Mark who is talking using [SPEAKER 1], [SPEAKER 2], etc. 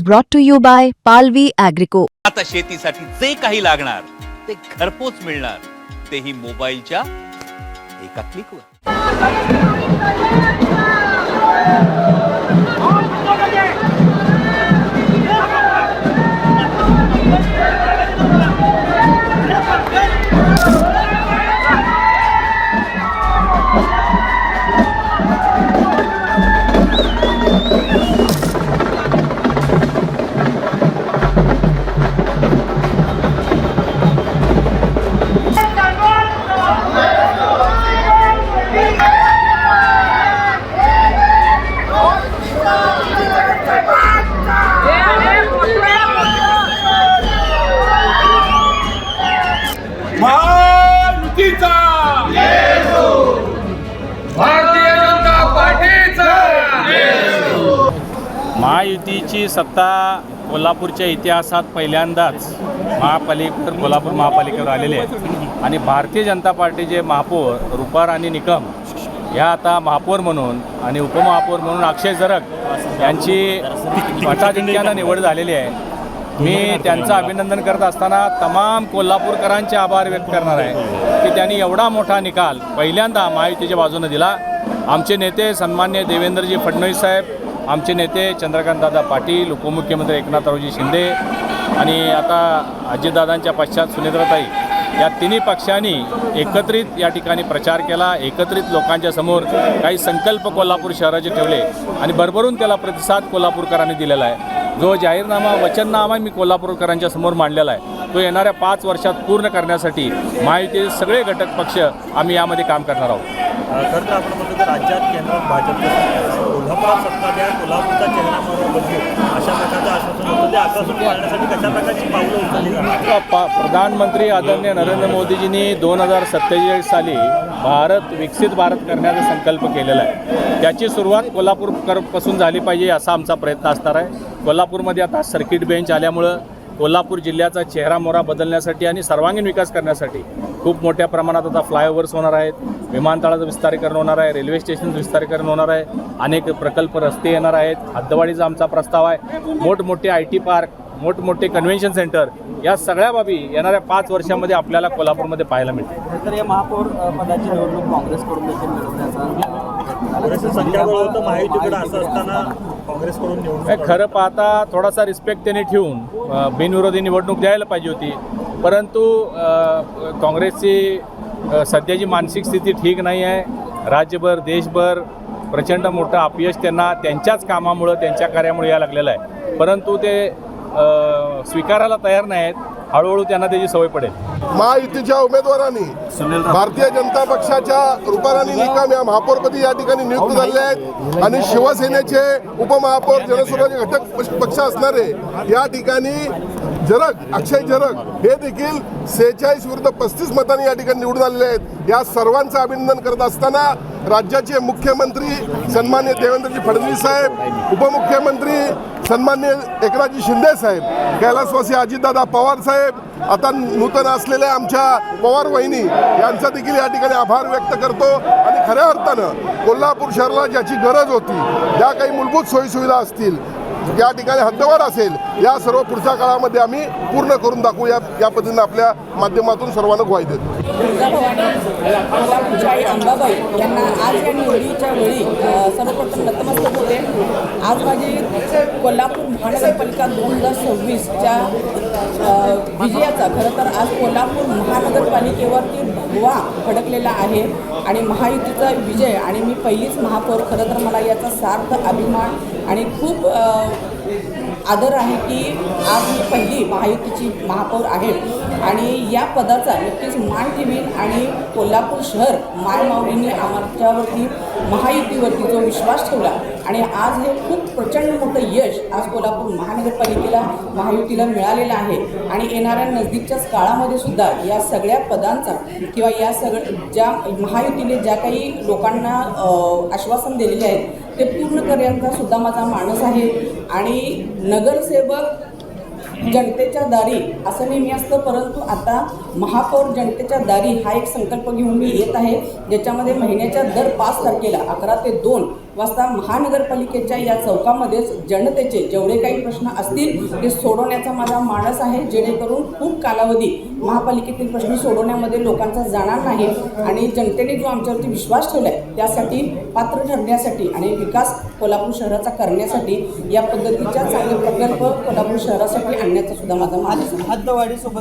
[SPEAKER 1] brought to you by Palvi Agrico.
[SPEAKER 2] आता शेतीसाठी जे काही लागणार ते घरपोच मिळणार, तेही मोबाईलच्या एका क्लिकवर.
[SPEAKER 3] महायुतीची सत्ता कोल्हापूरच्या इतिहासात पहिल्यांदाच कोल्हापूर महापालिकेवर आलेले आहेत आणि भारतीय जनता पार्टीचे महापौर रुपाराणी निकम ह्या आता महापौर म्हणून आणि उपमहापौर म्हणून अक्षय जरग यांची मताधिक्यानं निवड झालेली आहे. मी त्यांचं अभिनंदन करत असताना तमाम कोल्हापूरकरांचे आभार व्यक्त करणार आहे की त्यांनी एवढा मोठा निकाल पहिल्यांदा महायुतीच्या बाजूने दिला. आमचे नेते सन्मान्य देवेंद्रजी फडणवीस साहेब, आमचे नेते चंद्रकांतदादा पाटील, उपमुख्यमंत्री एकनाथरावजी शिंदे आणि आता अजितदादांच्या पश्चात सुनेत्राताई या तिन्ही पक्षांनी एकत्रित या ठिकाणी प्रचार केला. एकत्रित लोकांच्या समोर काही संकल्प कोल्हापूर शहराचे ठेवले आणि भरभरून त्याला प्रतिसाद कोल्हापूरकरांनी दिलेला आहे. जो जाहीरनामा वचननामा मी कोल्हापूरकरांच्या समोर मांडलेला आहे तो येणाऱ्या 5 वर्षात पूर्ण करण्यासाठी महायुतीचे सगळे घटक पक्ष आम्ही यामध्ये काम करणार आहोत.
[SPEAKER 4] खरं तर आपण म्हणतो की राज्यात केंद्रात भाजपचं कोल्हापुरात सत्ता द्या, कोल्हापूरचा चेहरा बदलू अशा प्रकारचं आश्वासन होतं. ते आश्वासन पाळण्यासाठी कशा प्रकारची पावलं उचलली जाणार?
[SPEAKER 3] प्रधानमंत्री आदरणीय नरेंद्र मोदीजींनी 2047 साली विकसित भारत करण्याचा संकल्प केलेला आहे. त्याची सुरुवात कोल्हापूरपासून झाली पाहिजे असा आमचा प्रयत्न असणार आहे. कोल्हापूरमध्ये आता सर्किट बेंच आल्यामुळं कोल्हापूर जिल्ह्याचा चेहरामोहरा बदलण्यासाठी आणि सर्वांगीण विकास करण्यासाठी खूप मोठ्या प्रमाणात आता फ्लायओव्हर्स होणार आहेत, विमानतळाचं विस्तारीकरण होणार आहे, रेल्वे स्टेशनचं विस्तारीकरण होणार आहे, अनेक प्रकल्प रस्ते येणार आहेत, हद्दवाढीचा आमचा प्रस्ताव आहे, मोठमोठे IT पार्क, मोठमोठे कन्व्हेन्शन सेंटर, या सगळ्या बाबी येणाऱ्या 5 वर्षामध्ये आपल्याला कोल्हापूरमध्ये पाहायला मिळते.
[SPEAKER 5] तर या महापौर पदाची निवडणूक काँग्रेसकडून देखील मिळवण्याचा
[SPEAKER 4] संख्याबळ होतं महायुतीकडे, असं असताना काँग्रेसकडून निवडणूक
[SPEAKER 3] खरं पाहता थोडासा रिस्पेक्ट त्यांनी ठेवून बिनविरोधी निवडणूक द्यायला पाहिजे होती. परंतु काँग्रेसची सध्याची मानसिक स्थिती ठीक नाही आहे. राज्यभर देशभर प्रचंड मोठं अपयश त्यांना त्यांच्याच कामामुळं त्यांच्या कार्यामुळे यायला लागलेलं आहे. परंतु ते स्वीकारायला तयार नाहीत. हळूहळू त्यांना त्याची सवय पडेल.
[SPEAKER 6] महायुतीच्या उमेदवारांनी भारतीय जनता पक्षाच्या रुपाराणी निकम या महापौरपदी या ठिकाणी नियुक्त झाले आहेत आणि शिवसेनेचे उपमहापौर जनसुराज्य घटक पक्ष असणारे या ठिकाणी अक्षय जरग हे देखील 46 विरुद्ध 35 मतांनी या ठिकाणी निवडून आलेले आहेत. या सर्वांचं अभिनंदन करत असताना राज्याचे मुख्यमंत्री सन्मान्य देवेंद्रजी फडणवीस साहेब, उपमुख्यमंत्री सन्मान्य एकनाथजी शिंदे साहेब, कैलासवासी अजितदादा पवार साहेब, आता नूतन असलेल्या आमच्या पवार वहिनी यांचा देखील या ठिकाणी आभार व्यक्त करतो. आणि खऱ्या अर्थानं कोल्हापूर शहराला ज्याची गरज होती, ज्या काही मूलभूत सोयीसुविधा असतील, या ठिकाणी हद्दवाढ असेल, या सर्व पुढच्या काळामध्ये आम्ही पूर्ण करून दाखवू या पद्धतीने आपल्या माध्यमातून सर्वांना ग्वाही देतो.
[SPEAKER 7] कोल्हापूरच्या आई अंबाबाई यांना आज या निवडीच्या वेळी सर्वप्रथम नतमस्तक होते. आज माझी कोल्हापूर महानगरपालिका 2026च्या विजयाचा खरं तर आज कोल्हापूर महानगरपालिकेवरती भगवा फडकलेला आहे आणि महायुतीचा विजय आणि मी पहिलीच महापौर. खरं तर मला याचा सार्थ अभिमान आणि खूप आदर आहे की आज मी पहिली महायुतीची महापौर आहे आणि या पदाचा नक्कीच मान ठेवीन आणि कोल्हापूर शहर मायमाऊलींनी आमच्यावरती महायुतीवरती जो विश्वास ठेवला आणि आज हे खूप प्रचंड मोठं यश आज कोल्हापूर महानगरपालिकेला महायुतीला मिळालेलं आहे. आणि येणाऱ्या नजदीकच्याच काळामध्ये सुद्धा या सगळ्या पदांचा किंवा या ज्या महायुतीने ज्या काही लोकांना आश्वासन दिलेले आहेत ते पूर्ण करण्याचा सुद्धा माझा मानस आहे. आणि नगरसेवक जनतेच्या दारी असं नेहमी असतं, परंतु आता महापौर जनतेच्या दारी हा एक संकल्प घेऊन मी येत आहे, ज्याच्यामध्ये महिन्याच्या दर 5 तारखेला 11 ते 2 वाजता महानगरपालिकेच्या या चौकामध्येच जनतेचे जेवढे काही प्रश्न असतील ते सोडवण्याचा माझा मानस आहे, जेणेकरून खूप कालावधी महापालिकेतील प्रश्न सोडवण्यामध्ये लोकांचा जाणार नाही आणि जनतेने जो आमच्यावरती विश्वास ठेवला आहे त्यासाठी पात्र ठरण्यासाठी आणि विकास कोल्हापूर शहराचा करण्यासाठी या पद्धतीच्या चांगले प्रकल्प कोल्हापूर शहरासाठी आणण्याचा सुद्धा माझा मानस आहे.
[SPEAKER 5] हद्दवाढीसोबत